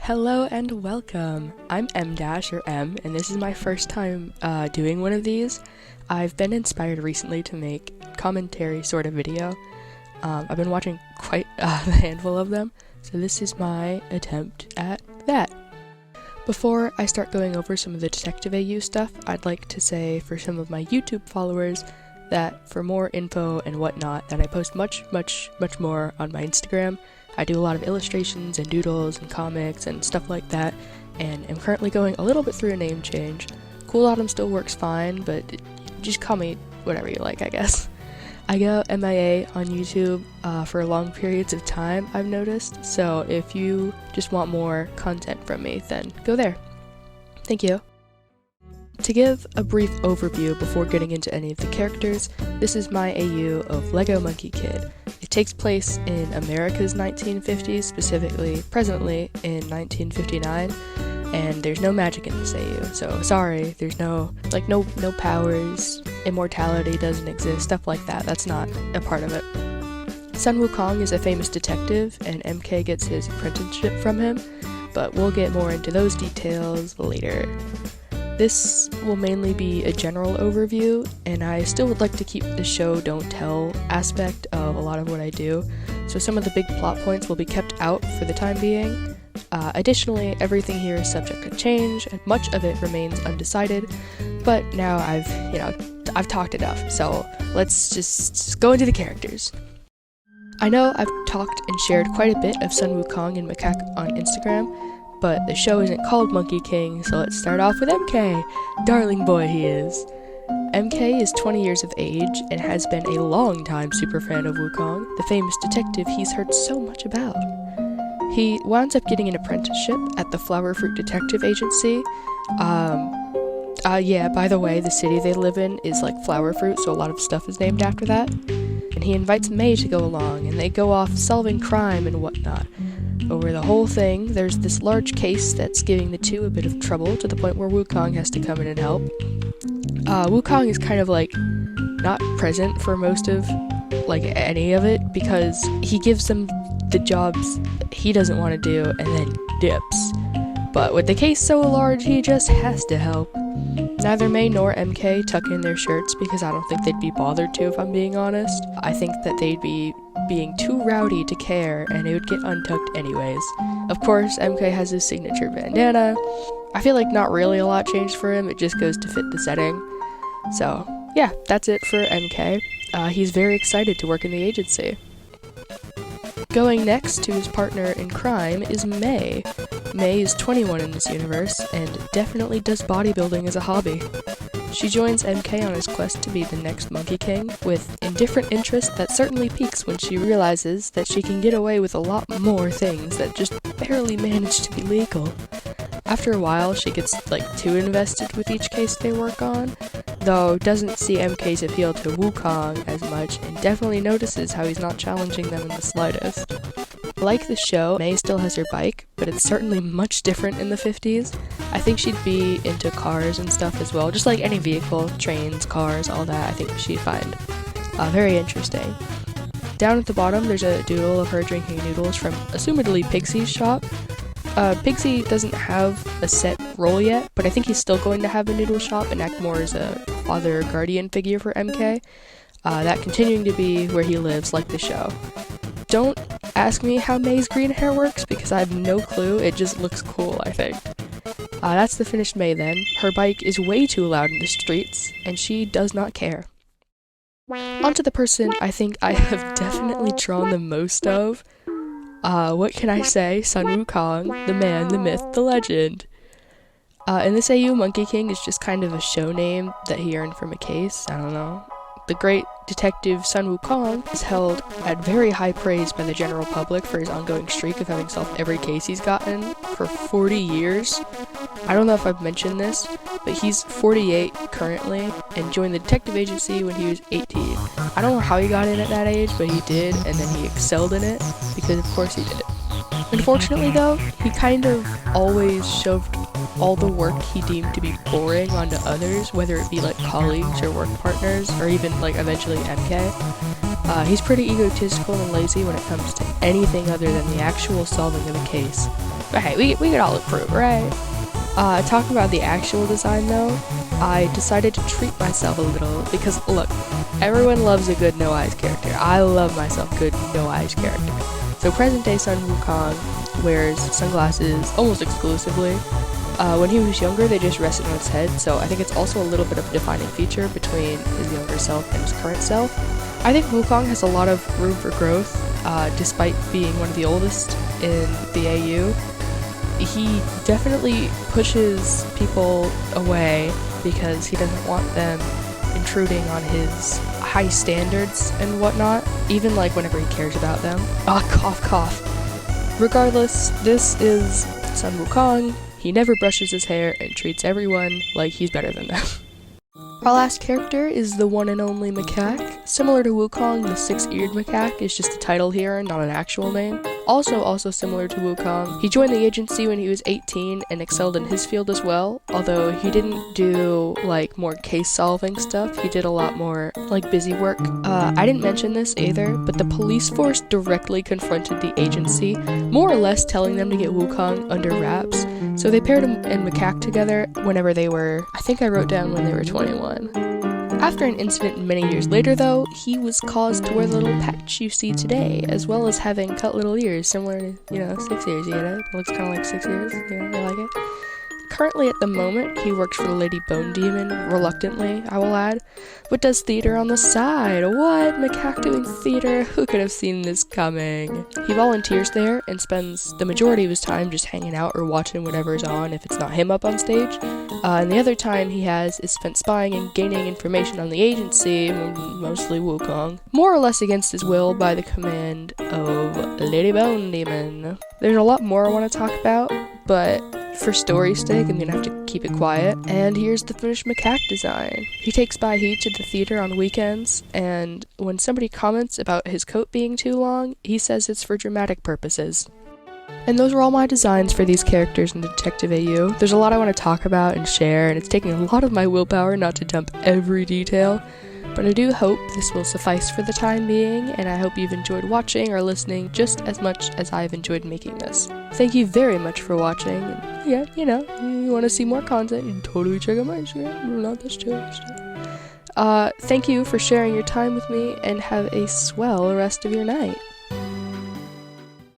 Hello and welcome! I'm M- or M, and this is my first time doing one of these. I've been inspired recently to make commentary sort of video. I've been watching quite a handful of them, so this is my attempt at that. Before I start going over some of the Detective AU stuff, I'd like to say for some of my YouTube followers that for more info and whatnot, that I post much more on my Instagram. I do a lot of illustrations and doodles and comics and stuff like that, and I'm currently going a little bit through a name change. Cool Autumn still works fine, but just call me whatever you like, I guess. I go MIA on YouTube for long periods of time, I've noticed, so if you just want more content from me, then go there. Thank you. To give a brief overview before getting into any of the characters, this is my AU of Lego Monkey Kid. It takes place in America's 1950s, specifically, presently, in 1959, and there's no magic in this AU, so sorry, there's no powers, immortality doesn't exist, stuff like that, that's not a part of it. Sun Wukong is a famous detective, and MK gets his apprenticeship from him, but we'll get more into those details later. This will mainly be a general overview, and I still would like to keep the show don't tell aspect of a lot of what I do, so some of the big plot points will be kept out for the time being. Additionally, everything here is subject to change, and much of it remains undecided, but now I've talked enough, so let's just go into the characters. I know I've talked and shared quite a bit of Sun Wukong and Macaque on Instagram, but the show isn't called Monkey King, so let's start off with MK. Darling boy he is. MK is 20 years of age and has been a long-time superfan of Wukong, the famous detective he's heard so much about. He winds up getting an apprenticeship at the Flower Fruit Detective Agency. Yeah, by the way, the city they live in is like Flower Fruit, so a lot of stuff is named after that. And he invites May to go along, and they go off solving crime and whatnot. Over the whole thing, there's this large case that's giving the two a bit of trouble, to the point where Wukong has to come in and help. Wukong is kind of not present for most of any of it, because he gives them the jobs he doesn't want to do and then dips. But with the case so large, he just has to help. Neither May nor MK tuck in their shirts because I don't think they'd be bothered to, if I'm being honest. I think that they'd be being too rowdy to care, and it would get untucked anyways. Of course, MK has his signature bandana. I feel like not really a lot changed for him, it just goes to fit the setting. So, yeah, that's it for MK. He's very excited to work in the agency. Going next to his partner in crime is May. May is 21 in this universe, and definitely does bodybuilding as a hobby. She joins MK on his quest to be the next Monkey King, with indifferent interest that certainly peaks when she realizes that she can get away with a lot more things that just barely manage to be legal. After a while, she gets too invested with each case they work on, though doesn't see MK's appeal to Wukong as much, and definitely notices how he's not challenging them in the slightest. Like the show, May still has her bike, but it's certainly much different in the 50s. I think she'd be into cars and stuff as well, just like any vehicle, trains, cars, all that, I think she'd find very interesting. Down at the bottom, there's a doodle of her drinking noodles from, assumedly, Pixie's shop. Pixie doesn't have a set role yet, but I think he's still going to have a noodle shop and act more as a father or guardian figure for MK, that continuing to be where he lives like the show. Don't ask me how May's green hair works, because I have no clue, it just looks cool, I think. That's the finished May then. Her bike is way too loud in the streets, and she does not care. Onto the person I think I have definitely drawn the most of. What can I say? Sun Wukong, the man, the myth, the legend. In this AU, Monkey King is just kind of a show name that he earned from a case, I don't know. The great detective Sun Wukong is held at very high praise by the general public for his ongoing streak of having solved every case he's gotten for 40 years. I don't know if I've mentioned this, but he's 48 currently and joined the detective agency when he was 18. I don't know how he got in at that age, but he did, and then he excelled in it, because of course he did. Unfortunately though, he kind of always shoved all the work he deemed to be boring onto others, whether it be colleagues or work partners, or even eventually MK. He's pretty egotistical and lazy when it comes to anything other than the actual solving of a case. hey, we could all improve, right? Talking about the actual design though, I decided to treat myself a little because look, everyone loves a good no eyes character. I love myself a good no eyes character. So present day Sun Wukong wears sunglasses almost exclusively. When he was younger, they just rested on his head, so I think it's also a little bit of a defining feature between his younger self and his current self. I think Wukong has a lot of room for growth, despite being one of the oldest in the AU. He definitely pushes people away because he doesn't want them intruding on his high standards and whatnot, even like whenever he cares about them. Cough cough. Regardless, this is Sun Wukong. He never brushes his hair and treats everyone like he's better than them. Our last character is the one and only macaque. Similar to Wukong, the six-eared macaque is just a title here and not an actual name. Also similar to Wukong, he joined the agency when he was 18 and excelled in his field as well, although he didn't do like more case-solving stuff, he did a lot more like busy work. I didn't mention this either, but the police force directly confronted the agency, more or less telling them to get Wukong under wraps. So they paired him and macaque together whenever they were, I think I wrote down when they were 21. After an incident many years later though, he was caused to wear the little patch you see today, as well as having cut little ears, similar to, 6 ears, It looks kind of like 6 ears, I like it. Currently at the moment, he works for the Lady Bone Demon, reluctantly, I will add, but does theater on the side. What? Macaque doing theater? Who could have seen this coming? He volunteers there and spends the majority of his time just hanging out or watching whatever's on if it's not him up on stage. And the other time he has is spent spying and gaining information on the agency, mostly Wukong, more or less against his will by the command of Lady Bone Demon. There's a lot more I want to talk about, but for story's sake, I'm gonna have to keep it quiet. And here's the finished macaque design. He takes Bai He to the theater on weekends, and when somebody comments about his coat being too long, he says it's for dramatic purposes. And those are all my designs for these characters in Detective AU. There's a lot I want to talk about and share, and it's taking a lot of my willpower not to dump every detail. But I do hope this will suffice for the time being, and I hope you've enjoyed watching or listening just as much as I've enjoyed making this. Thank you very much for watching, and yeah, you want to see more content, you can totally check out my Instagram. No, that's chill. Thank you for sharing your time with me, and have a swell rest of your night.